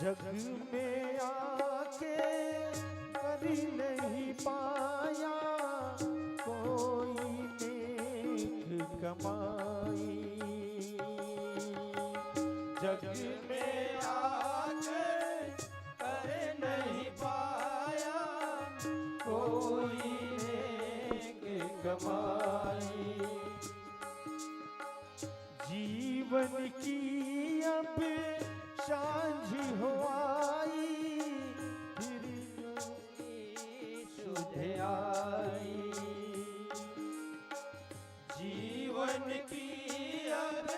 जग में आके कर नहीं पाया कोई नेक कमाई। जग में आके कर नहीं पाया कोई नेक कमाई। जीवन की अब सांझ हो आई फिर सुध आई। जीवन की अब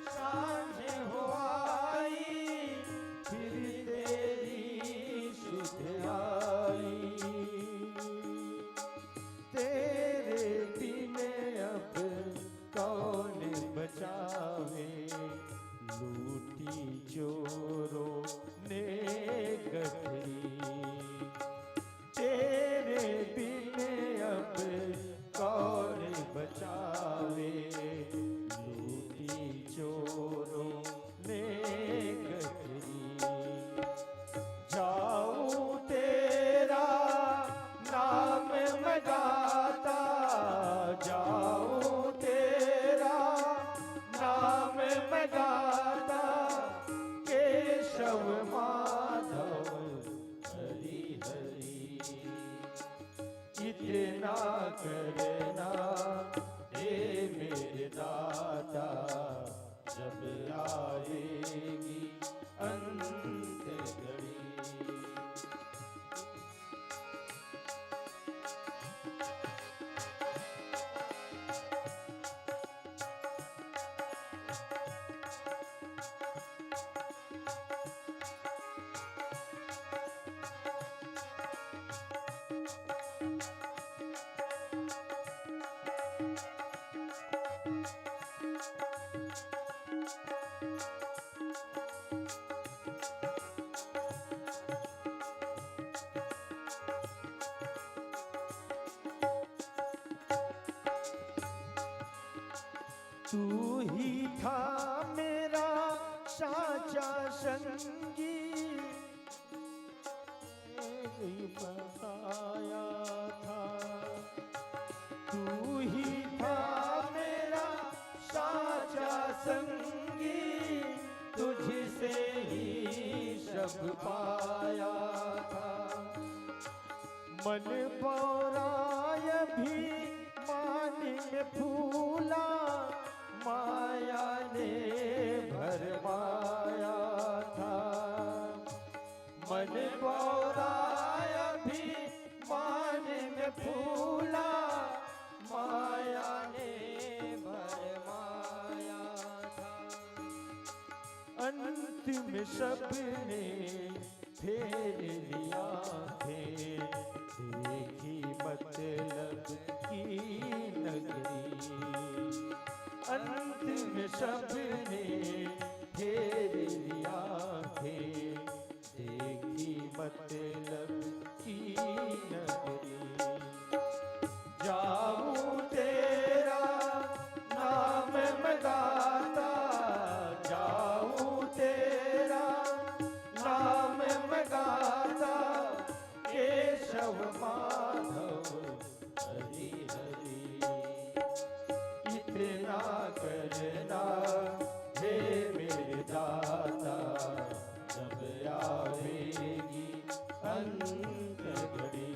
सांझ हो आई फिर तेरी सुध आई। तेरे बिन अब कौन बचावे लूटी चोरों ने गठरी। तेरे बिन अब कौन बचावे लूटी चोरों ने गठरी। जाऊं तेरा नाम मैं गाता जाऊं तेरा नाम मैं गाता केशव माधव हरि हरि। इतना करना हे मेरे दाता जब आएगी अंत घड़ी। तू ही था मेरा साचा संगी बताया था। तू ही था मेरा साचा संगी तुझसे ही सब पाया था। मन पौराय भी मान में फूला माया ने भरमाया था। मन पौराय भी मान में फूला माया ने भरमाया था। अंत में सबने फेर लिया थे देखी मतलब की नगरी। अंत में सबने फेर लिया थे देखी मतलब की नगरी। जाऊं तेरा नाम मैं गाता जाऊं तेरा नाम मैं गाता केशव माधव हरि हरि। इतना करना हे मेरे दाता जब आवेगी अंत घड़ी।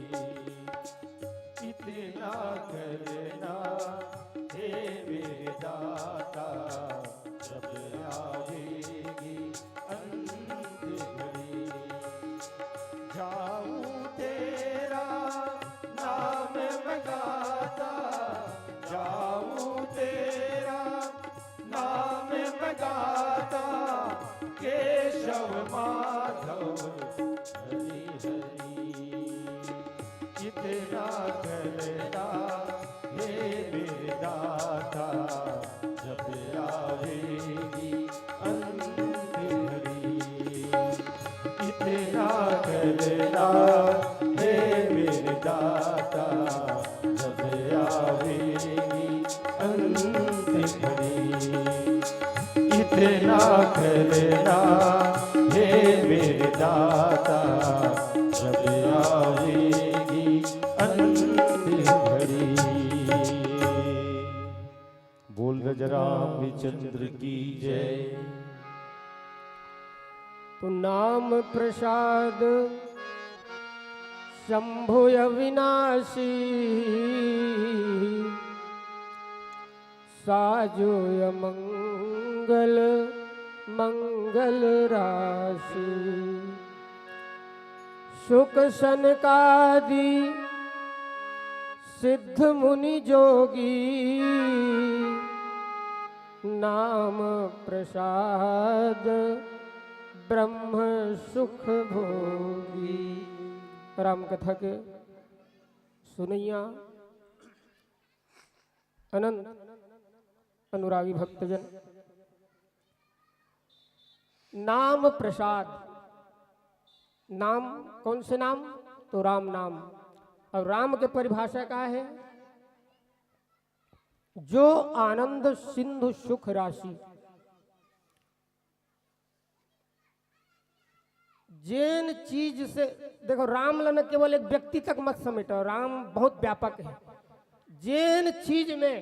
इतना करना हे मेरे दाता जब आवेगी अंत घड़ी। जाऊं तेरा नाम मैं गाता जाऊं तेरा नाम मैं गाता केशव माधव हरि हरि। इतना करना हे मेरे दाता जब आवेगी अंत घड़ी। इतना करना हे मेरे दाता जब आवेगी अंत घड़ी। इतना करना हे मेरे दाता जब आवेगी अंतिम घड़ी। बोल राम चंद्र की जय। तो नाम प्रसाद शंभु अविनाशी, साजो मंगल मंगल राशि। शुक सनकादि सिद्ध मुनि जोगी, नाम प्रसाद ब्रह्म सुख भोगी। राम कथा के सुनैया अनंत अनुरागी भक्तजन, नाम प्रसाद, नाम कौन से नाम? तो राम नाम। और राम के परिभाषा क्या है? जो आनंद सिंधु सुख राशि। जिन चीज से देखो, राम लन केवल एक व्यक्ति तक मत समेटो, राम बहुत व्यापक है। जिन चीज में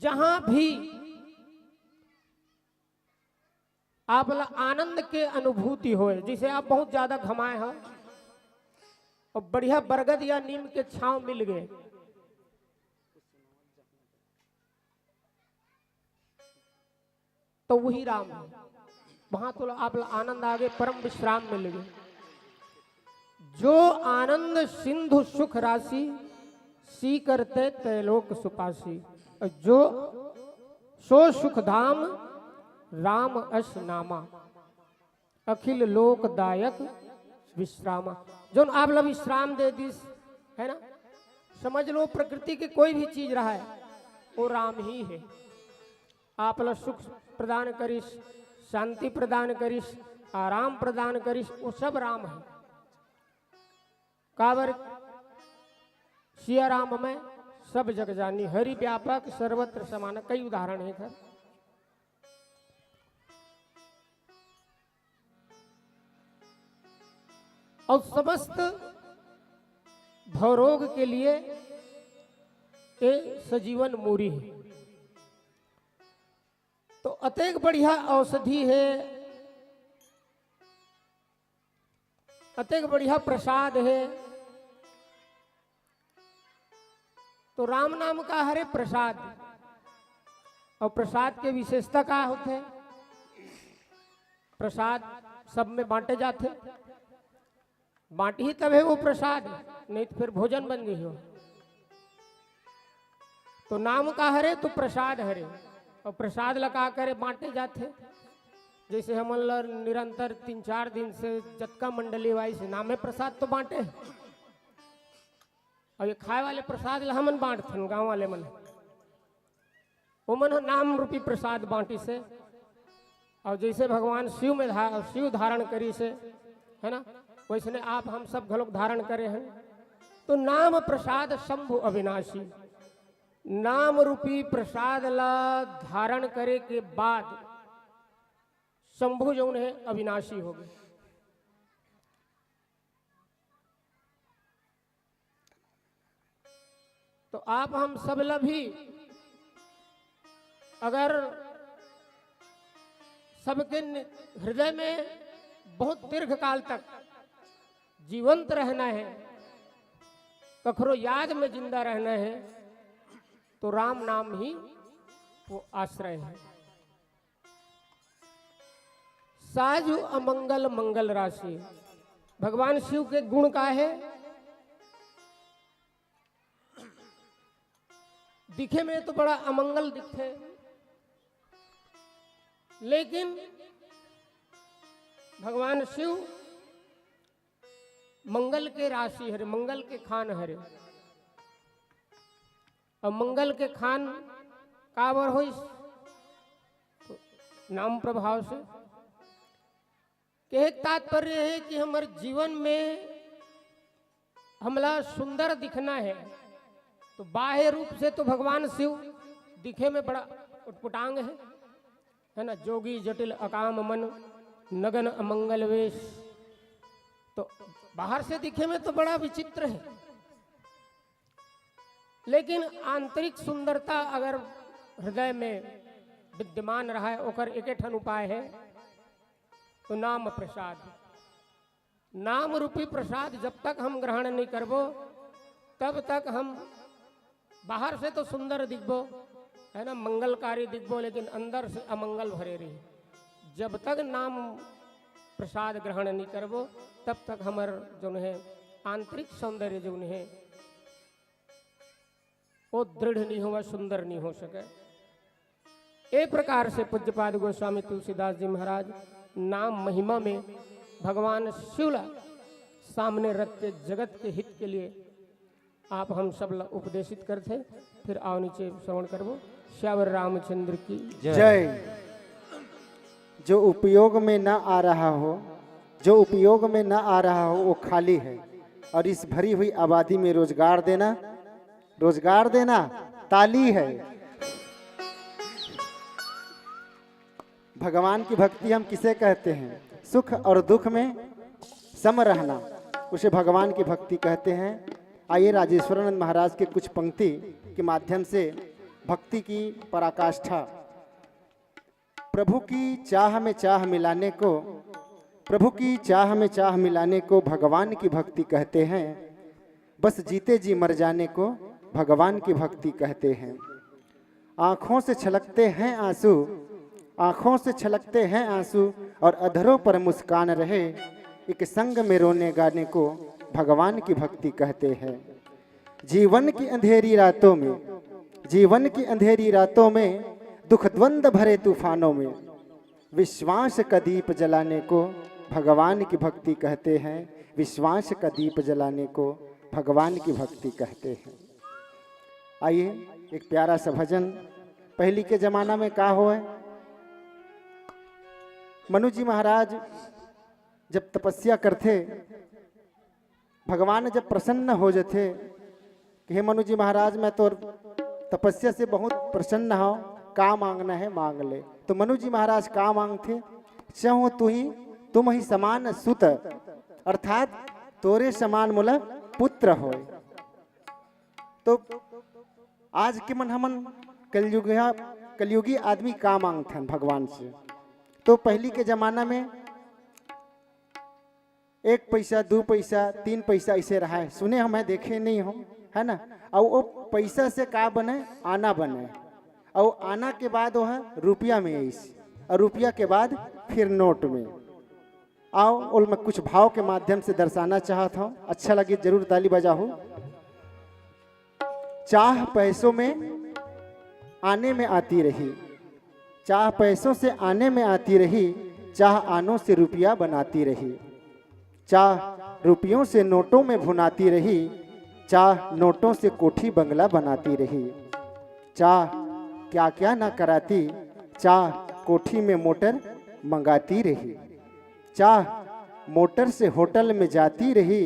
जहां भी आप आनंद के अनुभूति हो, जिसे आप बहुत ज्यादा घमाए हो और बढ़िया बरगद या नीम के छांव मिल गए, तो वही राम है। वहां तो आप आनंद आगे परम विश्राम मिल गए। जो आनंद सिंधु सुख राशि, सी करते तैलोक सुपासी। और जो सो सुख धाम राम अस नामा, अखिल लोकदायक विश्रामा। जो आप लोग विश्राम दे दिस है ना, समझ लो प्रकृति की कोई भी चीज रहा है वो राम ही है। आप लोग सुख प्रदान करिस, शांति प्रदान करिस, आराम प्रदान करिस, वो सब राम है। काबर सिया राम में सब जग जानी, हरि व्यापक सर्वत्र समान। कई उदाहरण है सर। और समस्त भवरोग के लिए ये सजीवन मूरी है। तो अतेक बढ़िया औषधि है, अतेक बढ़िया प्रसाद है। तो राम नाम का हरे प्रसाद। और प्रसाद के विशेषता क्या होते? प्रसाद सब में बांटे जाते, बांटी ही तब है वो प्रसाद, नहीं तो फिर भोजन बन गई हो। तो नाम का हरे तो प्रसाद हरे, और प्रसाद लगा कर बांटे जाते। जैसे हम निरंतर 3-4 दिन से जतका मंडली वाई से नामे प्रसाद तो बांटे, और ये खाए वाले प्रसाद ला हमन बांटथन गाँव वाले मन, वो मन नाम रूपी प्रसाद बांटी से। और जैसे भगवान शिव में शिव धारण करी से है ना, वैसने आप हम सब घलोक धारण करे हैं। तो नाम प्रसाद शंभु अविनाशी, नाम रूपी प्रसाद ला धारण करे के बाद शंभु जो है अविनाशी हो गए। तो आप हम सब ला भी अगर सबके हृदय में बहुत दीर्घ काल तक जीवंत रहना है, कखरो याद में जिंदा रहना है, तो राम नाम ही वो आश्रय है। साजु अमंगल मंगल राशि, भगवान शिव के गुण का है। दिखे में तो बड़ा अमंगल दिखते, लेकिन भगवान शिव मंगल के राशि हरे, मंगल के खान हरे। और मंगल के खान काबर हो, तो नाम प्रभाव से। एक तात्पर्य है कि हमारे जीवन में हमला सुंदर दिखना है, तो बाह्य रूप से तो भगवान शिव दिखे में बड़ा उटपुटांग है, है ना, जोगी जटिल अकाम मन नगन अमंगल वेश। तो बाहर से दिखे में तो बड़ा विचित्र है, लेकिन आंतरिक सुंदरता अगर हृदय में विद्यमान रहा है, ओकर एकेठन उपाय है, तो नाम प्रसाद। नाम रूपी प्रसाद जब तक हम ग्रहण नहीं करबो, तब तक हम बाहर से तो सुंदर दिखबो, है ना, मंगलकारी दिखबो, लेकिन अंदर से अमंगल भरे रही। जब तक नाम प्रसाद ग्रहण नहीं करबो, तब तक हमार जो है आंतरिक सौंदर्य जो है वो दृढ़ नहीं हुआ, सुंदर नहीं हो सके। एक प्रकार से पूज्यपाद गोस्वामी तुलसीदास जी महाराज नाम महिमा में भगवान शिवला सामने रखते जगत के हित के लिए आप हम सब उपदेशित करते। फिर आओ नीचे श्रवण करबो। श्यावर रामचंद्र की जय। जो उपयोग में न आ रहा हो, जो उपयोग में न आ रहा हो वो खाली है, और इस भरी हुई आबादी में रोजगार देना, रोजगार देना ताली है। भगवान की भक्ति हम किसे कहते हैं? सुख और दुख में सम रहना, उसे भगवान की भक्ति कहते हैं। आइए राजेश्वरानंद महाराज के कुछ पंक्ति के माध्यम से भक्ति की पराकाष्ठा, प्रभु की चाह में चाह मिलाने को, प्रभु की चाह में चाह मिलाने को भगवान की भक्ति कहते हैं। बस जीते जी मर जाने को भगवान की भक्ति कहते हैं। आँखों से छलकते हैं आंसू, आँखों से छलकते हैं आंसू, और अधरों पर मुस्कान रहे, एक संग में रोने गाने को भगवान की भक्ति कहते हैं। जीवन की अंधेरी रातों में, जीवन की अंधेरी रातों में, दुख द्वंद भरे तूफानों में, विश्वास का दीप जलाने को भगवान की भक्ति कहते हैं। विश्वास का दीप जलाने को भगवान की भक्ति कहते हैं। आइए एक प्यारा सा भजन। पहली के जमाना में का हो है, मनु जी महाराज जब तपस्या करते, भगवान जब प्रसन्न हो जाते कि हे मनु जी महाराज मैं तो तपस्या से बहुत प्रसन्न हूँ, का मांगना है मांग ले। तो मनु जी महाराज का मांगते? चाहो तू ही तुम ही समान सुत, अर्थात तोरे समान मुला पुत्र हो। तो आज के मन हमन कलयुगी आदमी का मांगते हैं भगवान से? तो पहली के जमाना में 1 पैसा 2 पैसा 3 पैसा ऐसे रहा है, सुने हमें देखे नहीं हो, है ना। और वो पैसा से का बने? आना बने, और आना के बाद वो है रुपया में ऐसे, और रुपया के बाद फिर नोट में। आओ और मैं कुछ भाव के माध्यम से दर्शाना चाहता हूँ, अच्छा लगे जरूर ताली बजाओ। चाह पैसों में आने में आती रही, चाह पैसों से आने में आती रही, चाह आनों से रुपया बनाती रही, चाह रुपयों से नोटों में भुनाती रही, चाह नोटों से कोठी बंगला बनाती रही। चाह क्या क्या ना कराती, चाह कोठी में मोटर मंगाती रही, चाह मोटर से होटल में जाती रही,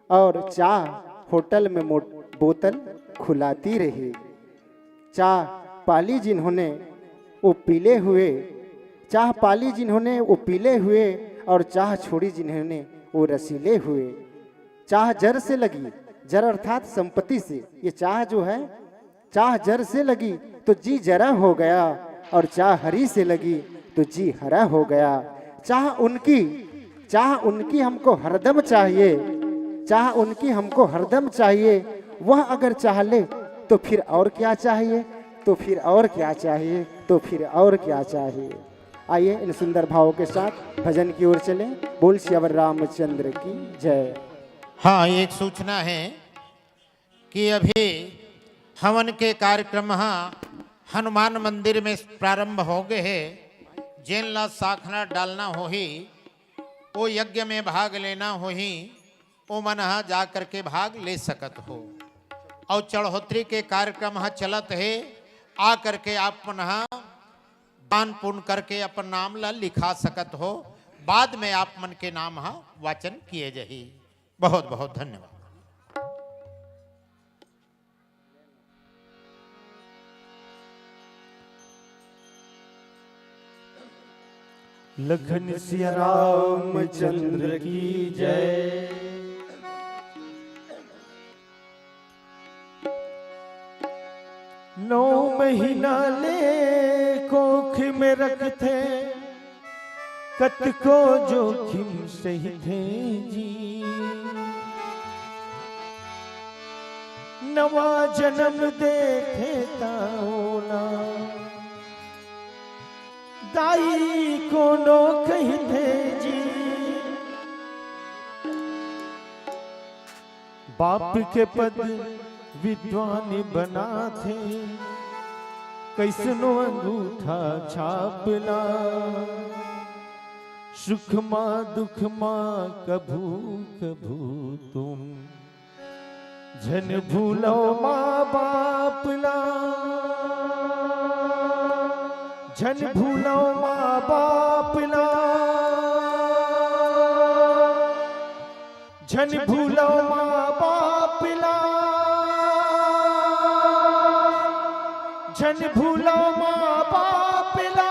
और चाह होटल में बोतल खुलाती रही। चाह पाली जिन्होंने वो पीले हुए, चाह पाली जिन्होंने वो पीले हुए, और चाह छोड़ी जिन्होंने वो रसीले हुए। चाह जर से लगी, जर अर्थात संपत्ति से, ये चाह जो है चाह जर से लगी तो जी जरा हो गया, और चाह हरी से लगी तो जी हरा हो गया। चाह उनकी हमको हरदम चाहिए, चाह उनकी हमको हरदम चाहिए। वह अगर चाह ले तो फिर और क्या चाहिए, तो फिर और क्या चाहिए, तो फिर और क्या चाहिए। आइए इन सुंदर भावों के साथ भजन की ओर चलें। बोल श्यावर रामचंद्र की जय। हाँ, एक सूचना है कि अभी हवन के कार्यक्रम हनुमान मंदिर में प्रारंभ हो गए हैं। जिन ला साखना डालना हो ही, वो यज्ञ में भाग लेना हो ही, वो मन जा करके भाग ले सकत हो। और चढ़ोतरी के कार्यक्रम चलत है, आ करके आप मन दान पुण्य करके अपन नाम ला लिखा सकत हो। बाद में आप मन के नाम वाचन किए जाही। बहुत बहुत धन्यवाद। लखन सिया रामचंद्र की जय। नौ महीना ले कोख में रखते, कत को जोखिम सही थे जी। नवा जन्म देखे ताओना, दाई को नो कही थे जी। बाप के पद विद्वान बना थे, कैसनो अंगूठा छापना। सुख माँ दुख माँ कभू कभू तुम, झन भूलो माँ बाप ना। झन भूलो माँ बाप ना, झन भूलो माँ बाप ना। झन भूलो माँ बाप ना।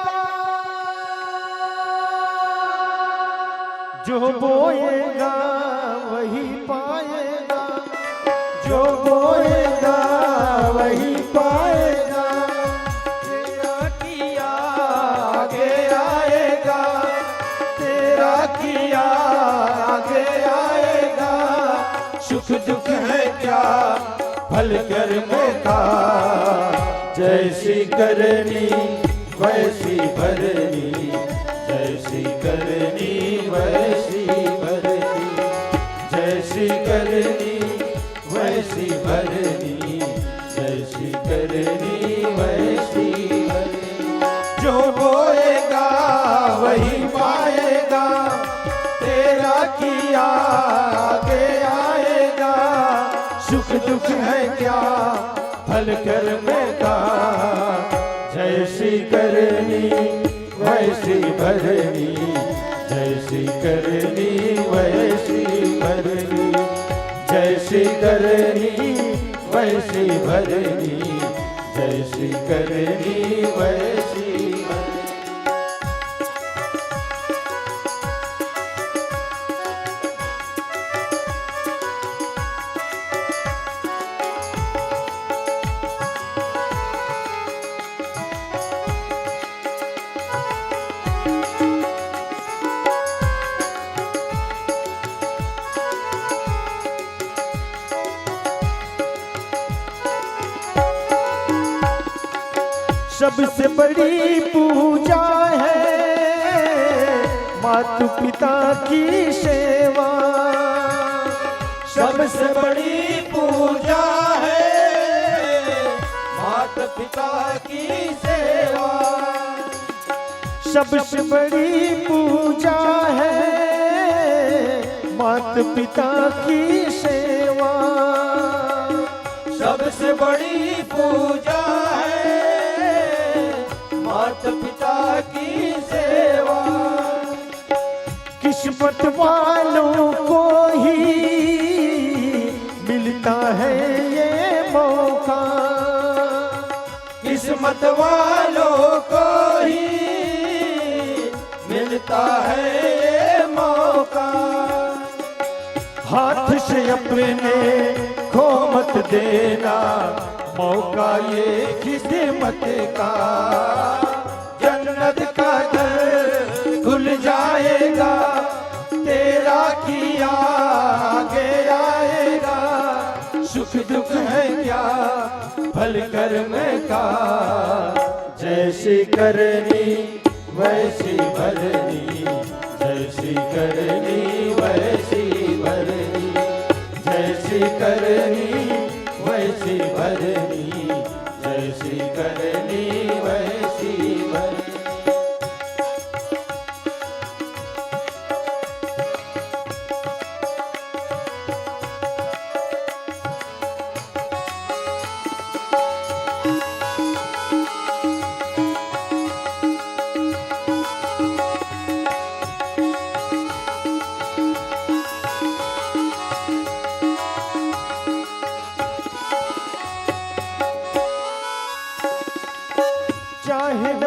जो बोएगा वही पाएगा, जो बोएगा वही पाएगा। तेरा किया आगे आएगा, तेरा किया आगे आएगा। सुख दुख है क्या फल कर्मों का, जैसी करनी वैसी भरनी। जैसी करनी वैसी भरनी, जैसी करनी वैसी भरनी। जैसी करनी वैसी भरनी। जो बोएगा वही पाएगा, तेरा किया आगे आएगा। सुख दुख है क्या फल कर्म का, जैसी करनी वैसी भरनी। जैसी करनी वैसी भरनी। जैसी करनी वैसी भरनी। जैसी करनी वैसी भरनी। सबसे बड़ी पूजा है माता पिता की सेवा। सबसे बड़ी पूजा है माता पिता की सेवा। सबसे बड़ी पूजा है माता पिता की सेवा। सबसे बड़ी पूजा है माता पिता की सेवा। किस्मत वालों को ही मिलता है ये मौका। किस्मत वालों को ही मिलता है ये मौका। हाथ से अपने खो मत देना, मौका ये किस्मत का। जन्नत का दर खुल जाएगा, तेरा किया आगे आएगा। सुख दुख है क्या फल कर्म का, जैसी करनी वैसी भरनी। जैसी करनी वैसी भरनी। जैसी करनी वैसी भरनी। जैसी करनी वैसी भरनी। चाहे न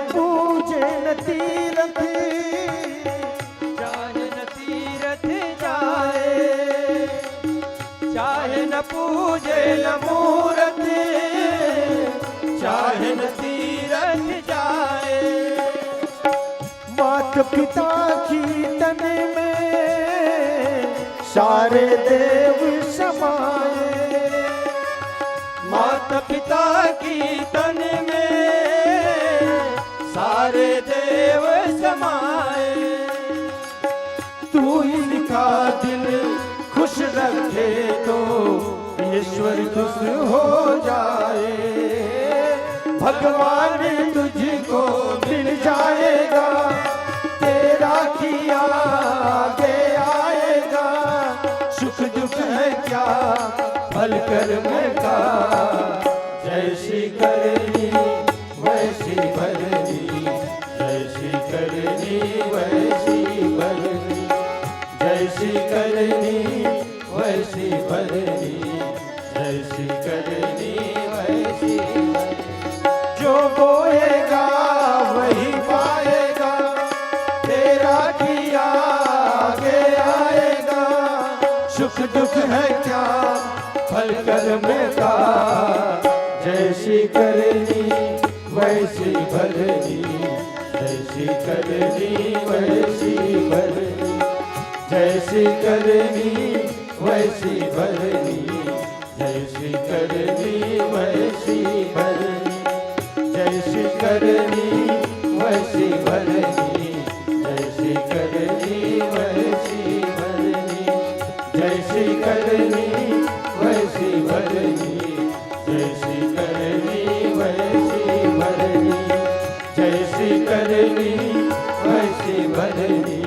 न पूजे न मूर्ति, चाहे न तीरथ जाए। मात पिता की तन में सारे देव समाए। माता पिता की तन में सारे देव समाए। तू इनका दिल खुश रखे तो ईश्वर खुश हो जाए। भगवान तुझको मिल जाएगा, तेरा किया आगे आएगा। सुख दुख है क्या फल कर्म का, जैसी करनी वैसी भरनी, जैसी करनी वैसी भरनी, जैसी करनी वैसी भरनी, जैसी करनी वैसी भरनी। जो बोएगा वही पाएगा, तेरा किया आगे आएगा। सुख दुख है क्या फल कर्म का, जैसी करनी वैसी भरनी, जैसी करनी वैसी भरनी, जैसी करनी वैसी भरनी, जैसी करनी वैसी भरनी, जैसी करनी वैसी भरनी, जैसी करनी वैसी भरनी, जैसी करनी वैसी भरनी, जैसी करनी वैसी भरनी, जैसी करनी वैसी भरनी,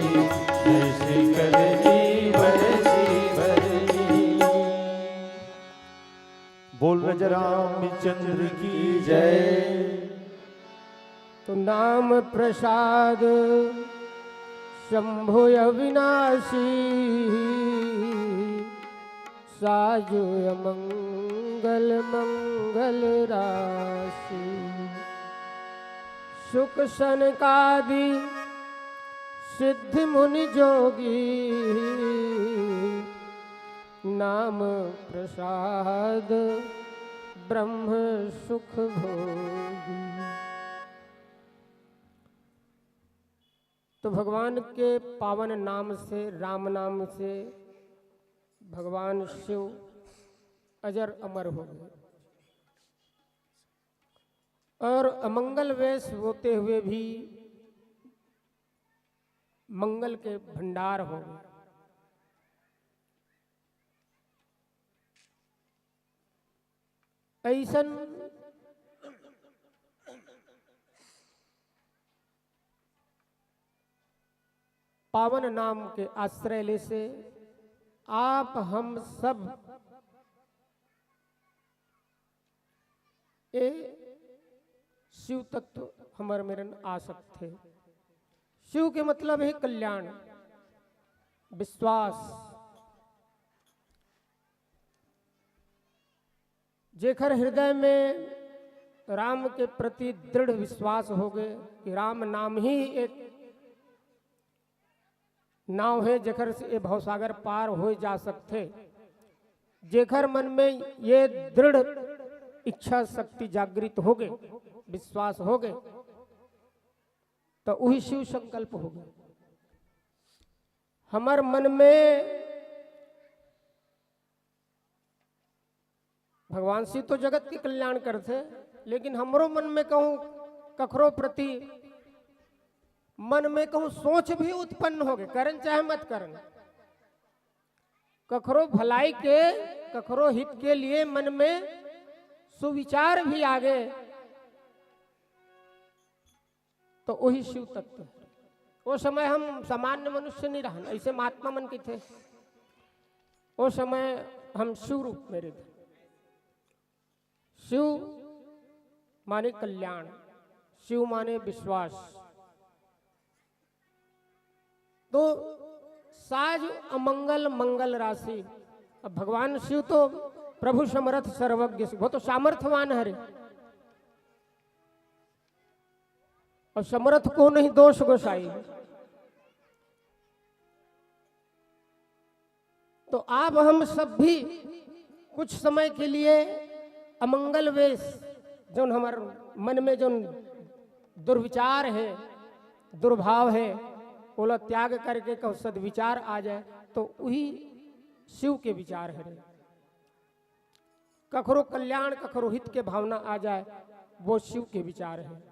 जैसी करनी वैसी भरनी। बोल रामचंद्र की जय। तो नाम प्रसाद शंभु अविनाशी, साजु मंगल मंगल राशि। सुख सनकादि सिद्धि मुनि जोगी, नाम प्रसाद ब्रह्म सुख भोगी। तो भगवान के पावन नाम से, राम नाम से भगवान शिव अजर अमर हो गए और अमंगल वेश होते हुए भी मंगल के भंडार हो गए। ऐसन पावन नाम के आश्रय ले से आप हम सब ए शिव तत्व हमारे मेरन आ सकते। शिव के मतलब है कल्याण, विश्वास। जेखर हृदय में राम के प्रति दृढ़ विश्वास हो गए कि राम नाम ही एक नाव है जेखर से ये भवसागर पार हो जा सकते। जेखर मन में ये दृढ़ इच्छा शक्ति जागृत हो गए, विश्वास हो गए, तो वही शिव संकल्प हो गए। हमार मन में भगवान शिव तो जगत के कल्याण करते, लेकिन हमरो मन में कहूं कखरो प्रति मन में कहूं सोच भी उत्पन्न हो गए, करन चाहे मत करन, कखरो भलाई के कखरो हित के लिए मन में सुविचार भी आ गए, तो वही शिव तत्व। वो समय हम सामान्य मनुष्य नहीं रहन, ऐसे महात्मा मन के थे। वो समय हम शिव रूप में रहते। शिव माने कल्याण, शिव माने विश्वास। तो साज अमंगल मंगल राशि। अब भगवान शिव तो प्रभु समर्थ सर्वज्ञ, वो तो सामर्थ्यवान है। और समर्थ को नहीं दोष गोसाई। तो आप हम सब भी कुछ समय के लिए अमंगल वेश जो हमार मन में जो दुर्विचार है, दुर्भाव है, ओला त्याग करके कहो सदविचार आ जाए तो वही शिव के विचार है। कखरो कल्याण कखरो हित के भावना आ जाए वो शिव के विचार है,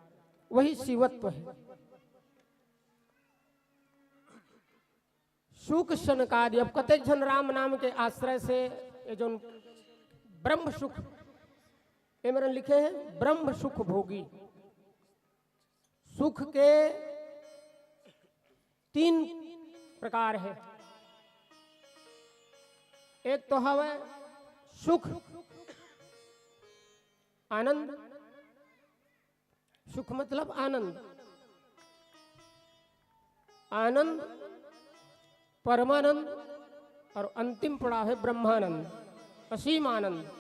वही शिवत्व है। सुख शनकादि, अब कतेक जन राम नाम के आश्रय से ये जो ब्रह्म सुख ये मेरे लिखे हैं, ब्रह्म सुख भोगी। सुख के 3 प्रकार है। एक तो है सुख आनंद, सुख मतलब आनंद, आनंद परमानंद और अंतिम पड़ा है ब्रह्मानंद, असीम आनंद।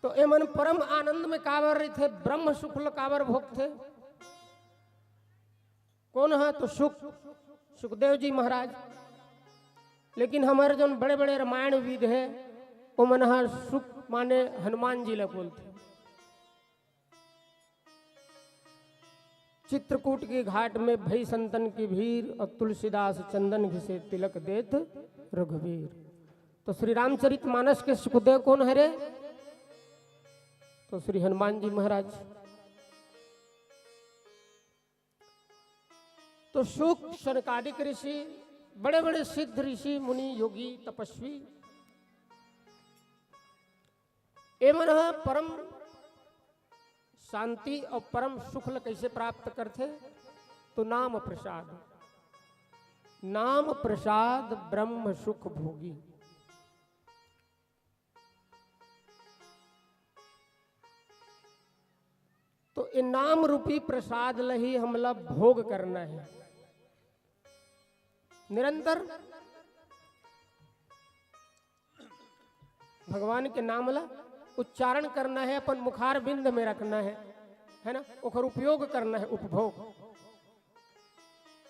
तो ये मन परम आनंद में कावर रहे थे, ब्रह्म शुक्ल कावर भोग थे। कौन है तो सुखदेव जी महाराज। लेकिन हमारे जो बड़े बड़े रामायण विद है वो मन सुख माने हनुमान जी लग बोलते। चित्रकूट के घाट में भई संतन की भीड़ और तुलसीदास चंदन घिसे तिलक देत रघुवीर। तो श्री रामचरित मानस के सुखदेव कौन है रे? तो श्री हनुमान जी महाराज। तो सुख शनकादिक ऋषि, बड़े बड़े सिद्ध ऋषि मुनि योगी तपस्वी एवं परम शांति और परम सुख कैसे प्राप्त करते? तो नाम प्रसाद, नाम प्रसाद ब्रह्म सुख भोगी। तो इन नाम रूपी प्रसाद लही हमला भोग करना है निरंतर। भगवान के नाम ला उच्चारण करना है, अपन मुखार बिंद में रखना है ना, ओकर उपयोग करना है, उपभोग।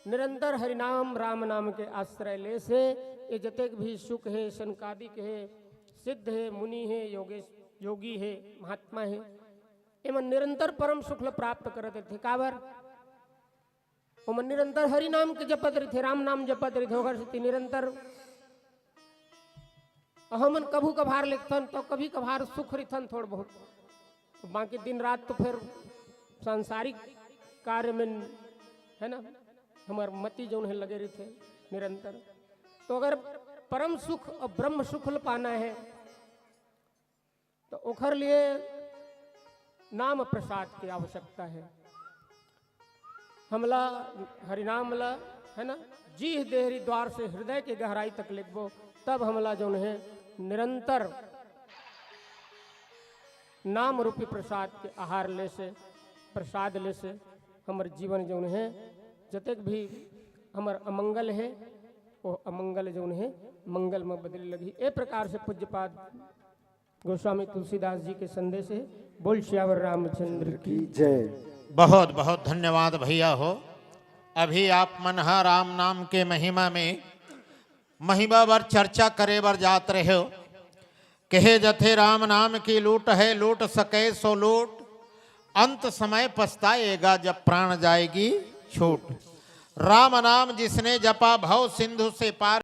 निरंतर हरिनाम राम नाम के आश्रय ले से ये जतेक भी सुख है, शनकादिक है, सिद्ध है, मुनि है, योगी है, महात्मा है, एवं निरंतर परम सुख प्राप्त करते थे। काबर वो मन निरंतर हरि नाम के जपत रहे थे, राम नाम जपत रहे थे, होकर से निरंतर हमन कभू कभार लिखथन तो कभी कभार सुख रिथन थोड़ बहुत, बाकी दिन रात तो फिर सांसारिक कार्य में है ना हमार मति जो है लगे रहते निरंतर। तो अगर परम सुख और ब्रह्म सुख पाना है तो ओखर लिए नाम प्रसाद की आवश्यकता है। हमला हरिनाम ला है ना जीह देहरी द्वार से हृदय के गहराई तक लिखबो, तब हमला जो है निरंतर नाम रूपी प्रसाद के आहार ले से, प्रसाद ले से हमार जीवन जो है जतेक भी हमार अमंगल है वो अमंगल जो है मंगल में बदल लगी। ए प्रकार से पूज्यपाद गोस्वामी तुलसीदास जी के संदेश है। बोल श्यावर रामचंद्र की जय। बहुत बहुत धन्यवाद भैया हो। अभी आप मनहा राम नाम के महिमा में महिमा बर चर्चा करे बर जात रहे हो। कहे जथे राम नाम की लूट है, लूट सके सो लूट, अंत समय पछताएगा जब प्राण जाएगी छूट। राम नाम जिसने जपा भव सिंधु से पार